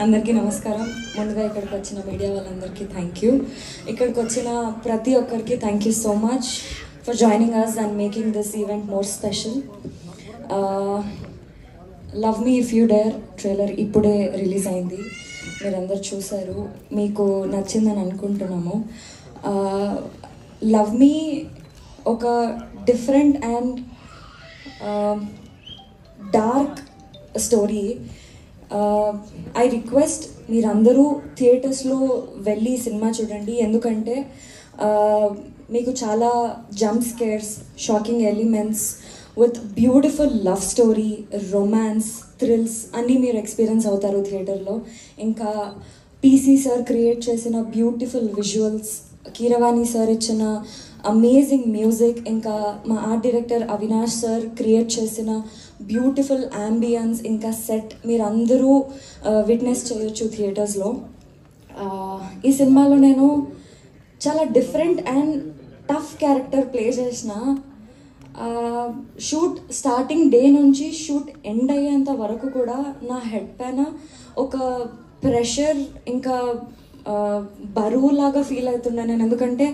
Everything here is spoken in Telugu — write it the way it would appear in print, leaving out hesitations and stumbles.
అందరికీ నమస్కారం. ముందుగా ఇక్కడికి వచ్చిన మీడియా వాళ్ళందరికీ థ్యాంక్ యూ. ఇక్కడికి వచ్చిన ప్రతి ఒక్కరికి thank you so much for joining us and making this event more special. Love me if you dare trailer ఇప్పుడే రిలీజ్ అయింది. మీరందరూ చూశారు, మీకు నచ్చిందని అనుకుంటున్నాము. లవ్ మీ ఒక different and dark story. I request మీరందరూ థియేటర్స్లో వెళ్ళి సినిమా చూడండి, ఎందుకంటే మీకు చాలా jump scares, shocking elements with beautiful love story, romance, thrills అన్నీ మీరు ఎక్స్పీరియన్స్ అవుతారు థియేటర్లో. ఇంకా పీసీ సార్ క్రియేట్ చేసిన బ్యూటిఫుల్ విజువల్స్, కీరవాణి సార్ ఇచ్చిన అమేజింగ్ మ్యూజిక్, ఇంకా మా art director Avinash sir create చేసిన బ్యూటిఫుల్ యాంబియన్స్, ఇంకా సెట్ మీరందరూ విట్నెస్ చేయొచ్చు థియేటర్స్లో. ఈ సినిమాలో నేను చాలా different and tough character play చేసిన. షూట్ స్టార్టింగ్ డే నుంచి షూట్ ఎండ్ అయ్యేంత వరకు కూడా నా హెడ్ పైన ఒక ప్రెషర్ ఇంకా బరువులాగా ఫీల్ అవుతుండే నేను, ఎందుకంటే